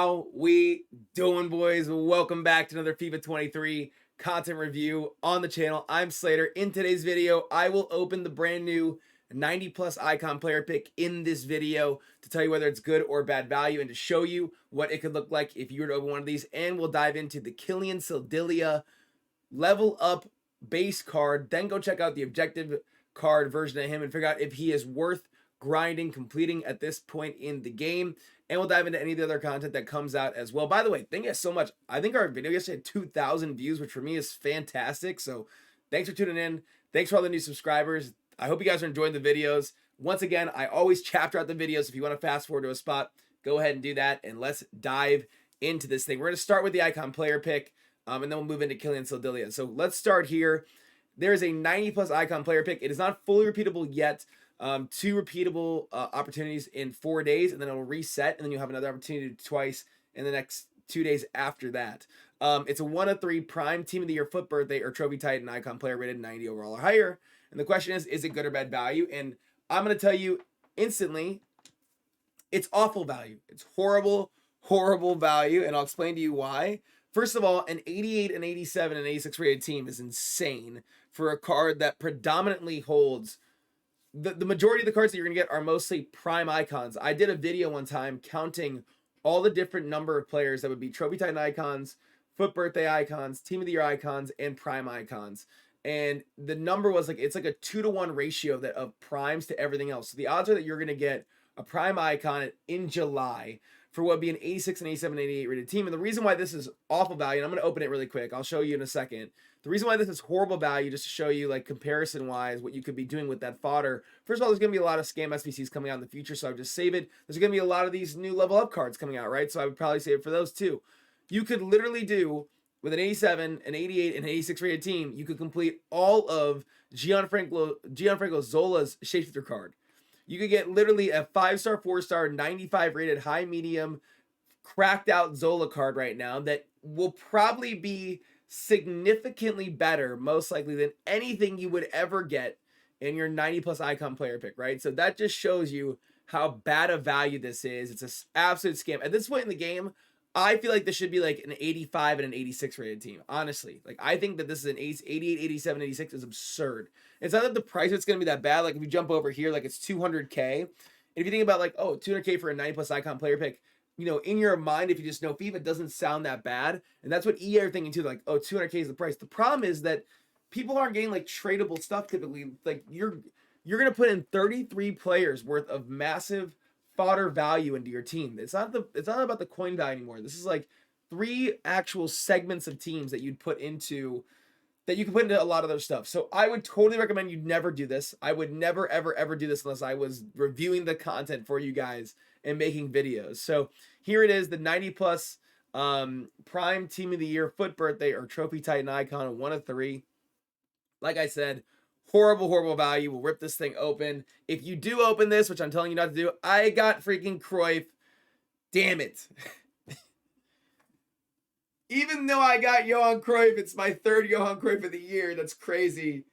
How we doing, boys? Welcome back to another FIFA 23 content review on the channel. I'm Slater. In today's video, I will open the brand new 90 plus icon player pick in this video to tell you whether it's good or bad value and to show you what it could look like if you were to open one of these. And we'll dive into the Killian Sildillia level up base card, then go check out the objective card version of him and figure out if he is worth grinding, completing at this point in the game. And we'll dive into any of the other content that comes out as well. By the way, thank you guys so much. I think our video yesterday had 2,000 views, which for me is fantastic. So thanks for tuning in. Thanks for all the new subscribers. I hope you guys are enjoying the videos. Once again, I always chapter out the videos. If you want to fast forward to a spot, go ahead and do that. And let's dive into this thing. We're going to start with the icon player pick, and then we'll move into Killian Sildillia. So let's start here. There is a 90 plus icon player pick. It is not fully repeatable yet. 2 repeatable opportunities in 4 days, and then it'll reset, and then you'll have another opportunity twice in the next 2 days after that. It's a 1 of 3 prime team of the year, foot birthday, or trophy titan icon player rated 90 overall or higher. And the question is it good or bad value? And I'm going to tell you instantly, it's awful value. It's horrible, horrible value, and I'll explain to you why. First of all, an 88, an 87, and 86 rated team is insane for a card that predominantly holds. The majority of the cards that you're going to get are mostly prime icons. I did a video one time counting all the different number of players that would be trophy titan icons, foot birthday icons, team of the year icons, and prime icons. And the number was it's like a 2-to-1 ratio of primes to everything else. So the odds are that you're going to get a prime icon in July for what would be an 86, an 87, 88 rated team. And the reason why this is awful value, and I'm going to open it really quick. I'll show you in a second. The reason why this is horrible value, just to show you comparison-wise what you could be doing with that fodder. First of all, there's going to be a lot of scam SBCs coming out in the future, so I would just save it. There's going to be a lot of these new level up cards coming out, right? So I would probably save it for those too. You could literally do, with an 87, an 88, and an 86 rated team, you could complete all of Gianfranco Zola's shapeshifter card. You could get literally a 5-star, 4-star, 95 rated, high, medium, cracked out Zola card right now that will probably be significantly better, most likely, than anything you would ever get in your 90 plus icon player pick, right? So that just shows you how bad a value this is. It's an absolute scam. At this point in the game, I feel like this should be like an 85 and an 86 rated team. Honestly, I think that this is an 88, 87, 86 is absurd. It's not that the price it's going to be that bad. Like if you jump over here, it's 200K. And if you think about 200K for a 90 plus icon player pick, in your mind, if you just know FIFA, it doesn't sound that bad. And that's what EA are thinking too. 200K is the price. The problem is that people aren't getting tradable stuff typically. You're going to put in 33 players worth of massive fodder value into your team. It's not about the coin value anymore. This is 3 actual segments of teams that you'd put into, that you can put into a lot of other stuff. So I would totally recommend you never do this. I would never, ever, ever do this unless I was reviewing the content for you guys and making videos. So here it is, the 90 plus prime team of the year, foot birthday, or trophy titan icon, 1 of 3. Like I said, horrible, horrible value. We'll rip this thing open. If you do open this, which I'm telling you not to do, I got freaking Cruyff. Damn it. Even though I got Johan Cruyff, it's my 3rd Johan Cruyff of the year. That's crazy.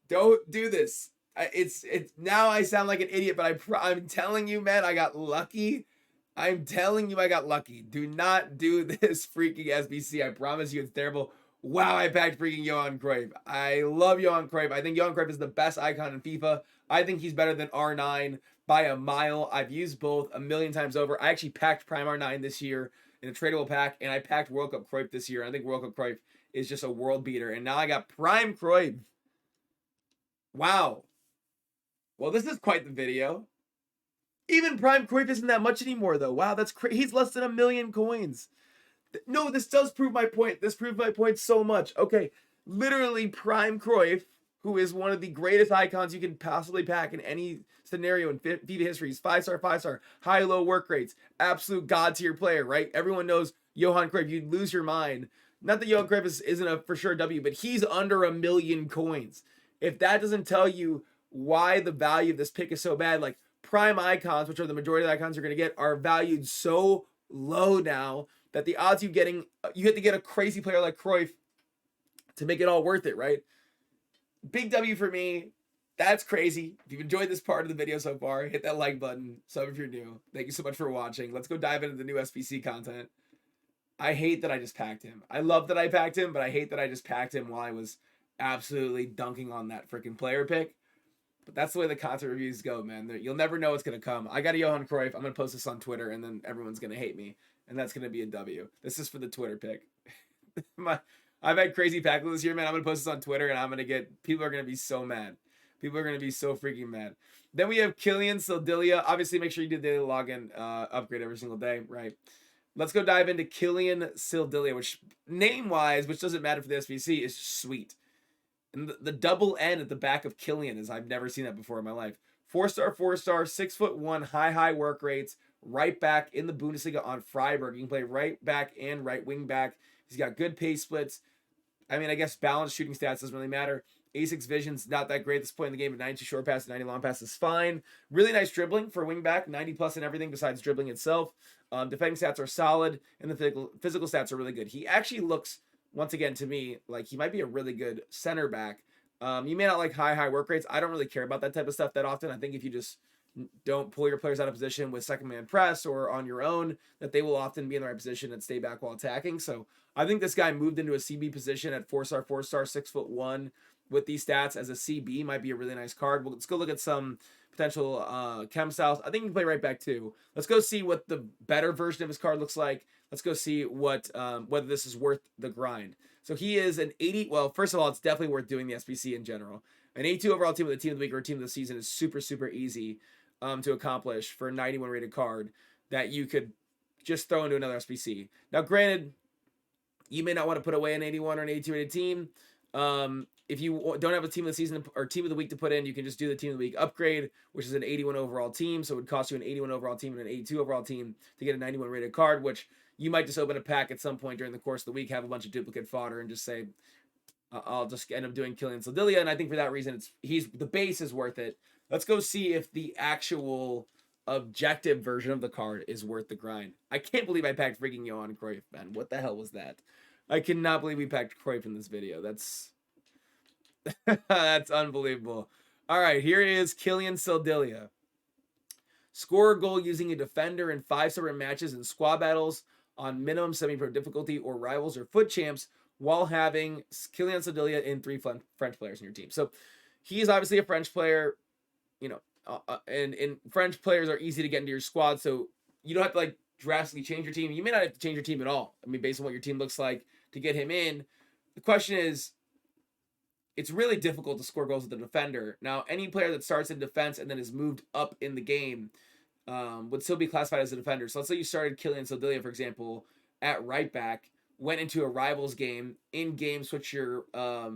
Don't do this. It's now I sound like an idiot, but I'm telling you, man, I got lucky. I'm telling you, I got lucky. Do not do this freaking SBC. I promise you, it's terrible. Wow, I packed freaking Johan Cruyff. I love Johan Cruyff. I think Johan Cruyff is the best icon in FIFA. I think he's better than R9 by a mile. I've used both a million times over. I actually packed Prime R9 this year in a tradable pack, and I packed World Cup Cruyff this year. I think World Cup Cruyff is just a world beater. And now I got Prime Cruyff. Wow. Well, this is quite the video. Even Prime Cruyff isn't that much anymore, though. Wow, that's crazy. He's less than 1 million coins. No, this does prove my point. This proves my point so much. Okay, literally Prime Cruyff, who is one of the greatest icons you can possibly pack in any scenario in FIFA history. He's 5-star, 5-star, high-low work rates, absolute god-tier player, right? Everyone knows Johan Cruyff. You'd lose your mind. Not that Johan Cruyff isn't a for sure W, but he's under 1 million coins. If that doesn't tell you why the value of this pick is so bad, prime icons, which are the majority of the icons you're going to get, are valued so low now that the odds you have to get a crazy player like Cruyff to make it all worth it, right? Big W for me. That's crazy. If you've enjoyed this part of the video so far, hit that like button. Sub if you're new. Thank you so much for watching. Let's go dive into the new SBC content. I hate that I just packed him. I love that I packed him, but I hate that I just packed him while I was absolutely dunking on that freaking player pick. But that's the way the content reviews go, man. You'll never know what's going to come. I got a Johan Cruyff. I'm going to post this on Twitter, and then everyone's going to hate me. And that's going to be a W. This is for the Twitter pick. I've had crazy pack this year, man. I'm going to post this on Twitter, and I'm going to get... People are going to be so mad. People are going to be so freaking mad. Then we have Killian Sildillia. Obviously, make sure you do the daily login upgrade every single day, right? Let's go dive into Killian Sildillia, which name-wise, which doesn't matter for the SBC, is sweet. And the double N at the back of Killian is I've never seen that before in my life. 4-star, 4-star, 6'1", high work rates, right back in the Bundesliga on Freiburg. You can play right back and right wing back. He's got good pace splits. I mean, I guess balanced shooting stats doesn't really matter. A6 vision's not that great at this point in the game, but 92 short pass, 90 long pass is fine. Really nice dribbling for wing back, 90 plus in everything besides dribbling itself. Defending stats are solid, and the physical stats are really good. He actually looks, once again, to me, like he might be a really good center back. You may not like high work rates. I don't really care about that type of stuff that often. I think if you just don't pull your players out of position with second man press or on your own, that they will often be in the right position and stay back while attacking. So I think this guy moved into a CB position at 4-star, 6'1", with these stats as a CB might be a really nice card. Well, let's go look at some potential chemstyles. I think he can play right back too. Let's go see what the better version of his card looks like. Let's go see what whether this is worth the grind. So he is an 80. Well, first of all, it's definitely worth doing the SBC in general. An 82 overall team with a team of the week or a team of the season is super easy to accomplish for a 91 rated card that you could just throw into another SBC. Now, granted, you may not want to put away an 81 or an 82 rated team. If you don't have a team of the season or team of the week to put in, you can just do the team of the week upgrade, which is an 81 overall team. So it would cost you an 81 overall team and an 82 overall team to get a 91 rated card, which you might just open a pack at some point during the course of the week, have a bunch of duplicate fodder, and just say, I'll just end up doing Killian Sildillia. And I think for that reason, the base is worth it. Let's go see if the actual objective version of the card is worth the grind. I can't believe I packed freaking Johan Cruyff, man. What the hell was that? I cannot believe we packed Cruyff in this video. That's unbelievable. All right, here is Killian Sildillia. Score a goal using a defender in 5 separate matches and squad battles on minimum semi-pro difficulty or rivals or foot champs while having Killian Sildillia in 3 French players in your team. So he is obviously a French player, you know, and French players are easy to get into your squad, so you don't have to like drastically change your team. You may not have to change your team at all. I mean, based on what your team looks like to get him in. The question is, it's really difficult to score goals with a defender. Now, any player that starts in defense and then is moved up in the game would still be classified as a defender. So let's say you started Killian Sildillia, for example, at right back, went into a rivals game, in-game switch your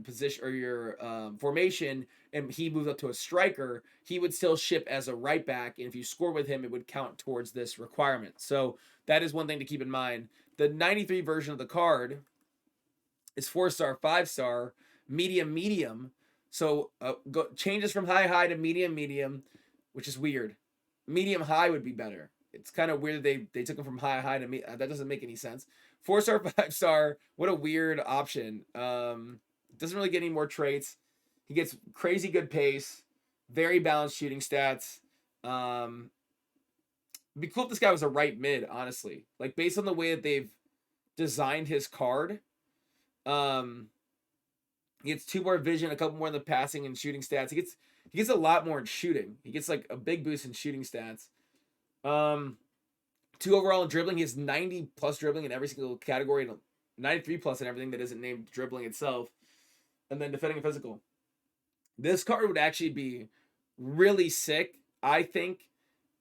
position or your formation, and he moved up to a striker, he would still ship as a right back, and if you score with him, it would count towards this requirement. So that is one thing to keep in mind. The 93 version of the card is 4-star, 5-star, medium. So changes from high to medium, which is weird. Medium high would be better. It's kind of weird they took him from high to medium. That doesn't make any sense. 4-star, 5-star. What a weird option. Doesn't really get any more traits. He gets crazy good pace, very balanced shooting stats. It'd be cool if this guy was a right mid, honestly. Like based on the way that they've designed his card. He gets 2 more vision, a couple more in the passing and shooting stats. He gets a lot more in shooting. He gets like a big boost in shooting stats. 2 overall in dribbling. He has 90 plus dribbling in every single category, and 93 plus in everything that isn't named dribbling itself. And then defending and physical. This card would actually be really sick, I think,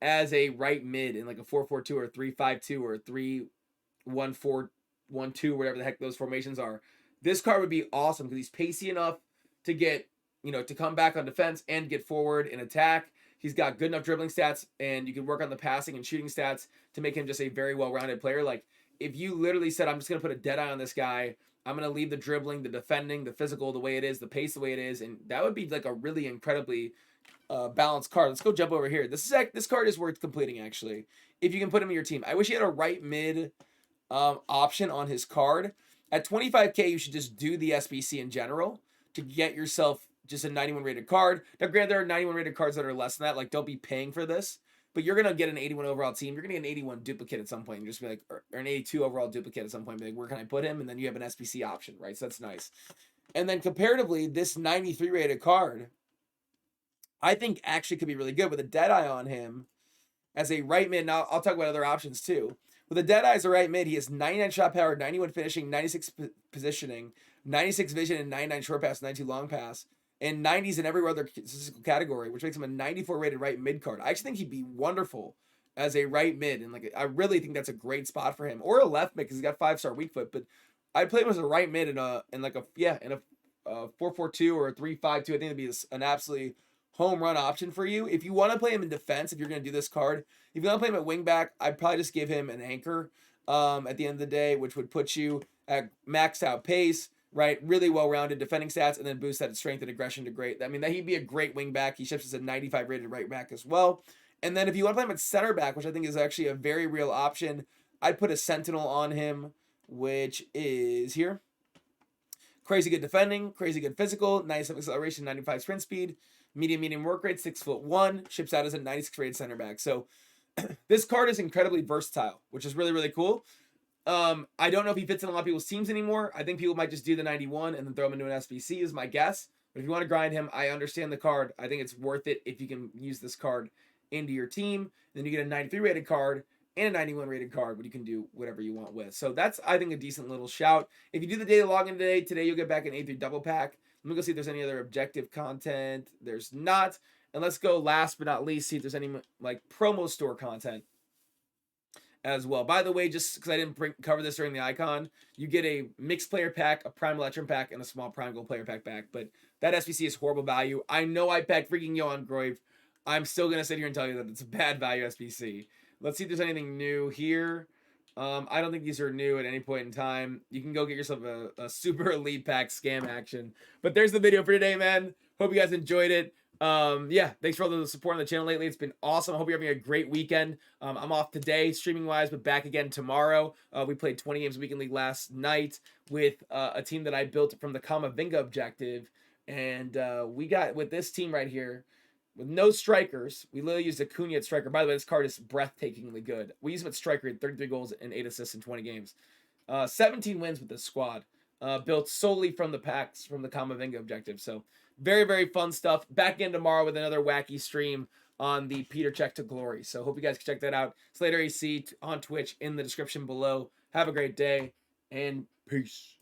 as a right mid in like a 4-4-2 or a 3-5-2 or a 3-1-4-1-2, whatever the heck those formations are. This card would be awesome because he's pacey enough to get, to come back on defense and get forward and attack. He's got good enough dribbling stats, and you can work on the passing and shooting stats to make him just a very well-rounded player. Like, if you literally said, I'm just going to put a dead eye on this guy, I'm going to leave the dribbling, the defending, the physical the way it is, the pace the way it is, and that would be like a really incredibly balanced card. Let's go jump over here. This card is worth completing, actually, if you can put him in your team. I wish he had a right mid option on his card. At 25K, you should just do the SBC in general to get yourself just a 91 rated card. Now, granted, there are 91 rated cards that are less than that. Like, don't be paying for this. but you're going to get an 81 overall team. You're going to get an 81 duplicate at some point. And just be like, or an 82 overall duplicate at some point. Be like, where can I put him? And then you have an SBC option, right? So that's nice. And then comparatively, this 93 rated card, I think actually could be really good with a Deadeye on him as a right mid. Now, I'll talk about other options too. With a Deadeye as a right mid, he has 99 shot power, 91 finishing, 96 positioning, 96 vision, and 99 short pass, 92 long pass, and 90s in every other statistical category, which makes him a 94 rated right mid card. I actually think he'd be wonderful as a right mid, and like I really think that's a great spot for him, or a left mid because he's got 5-star weak foot. But I'd play him as a right mid in a 4-4-2 or a 3-5-2. I think it'd be an absolutely home run option for you. If you want to play him in defense, if you're going to do this card, if you want to play him at wing back, I'd probably just give him an anchor at the end of the day, which would put you at maxed out pace, right? Really well-rounded defending stats, and then boost that strength and aggression to great. I mean, that he'd be a great wing back. He ships as a 95 rated right back as well. And then if you want to play him at center back, which I think is actually a very real option, I'd put a Sentinel on him, which is here. Crazy good defending, crazy good physical, 97 acceleration, 95 sprint speed, medium work rate, 6'1", ships out as a 96 rated center back. So this card is incredibly versatile, which is really, really cool. I don't know if he fits in a lot of people's teams anymore. I think people might just do the 91 and then throw him into an SBC is my guess. But if you want to grind him, I understand the card. I think it's worth it if you can use this card into your team. Then you get a 93 rated card and a 91 rated card, but you can do whatever you want with. So that's, I think, a decent little shout. If you do the daily login today you'll get back an A3 double pack. Let me go see if there's any other objective content. There's not. And let's go last but not least, see if there's any like promo store content as well. By the way, just because I didn't cover this during the icon, you get a mixed player pack, a prime electrum pack, and a small prime gold player pack back. But that SBC is horrible value. I know I packed freaking Johan Cruyff. I'm still going to sit here and tell you that it's a bad value SBC. Let's see if there's anything new here. I don't think these are new at any point in time. You can go get yourself a super elite pack scam action. But there's the video for today, man. Hope you guys enjoyed it. Yeah, thanks for all the support on the channel lately. It's been awesome. I hope you're having a great weekend. I'm off today streaming wise, but back again tomorrow. We played 20 games weekend league last night with a team that I built from the Kamavinga objective, and we got with this team right here with no strikers. We literally used Acuna at striker. By the way, this card is breathtakingly good. We used him at striker, at 33 goals and 8 assists in 20 games. 17 wins with this squad, built solely from the packs from the Kamavinga objective. So very, very fun stuff. Back again tomorrow with another wacky stream on the Peter Check to Glory. So hope you guys can check that out. SlaterAC on Twitch in the description below. Have a great day and peace.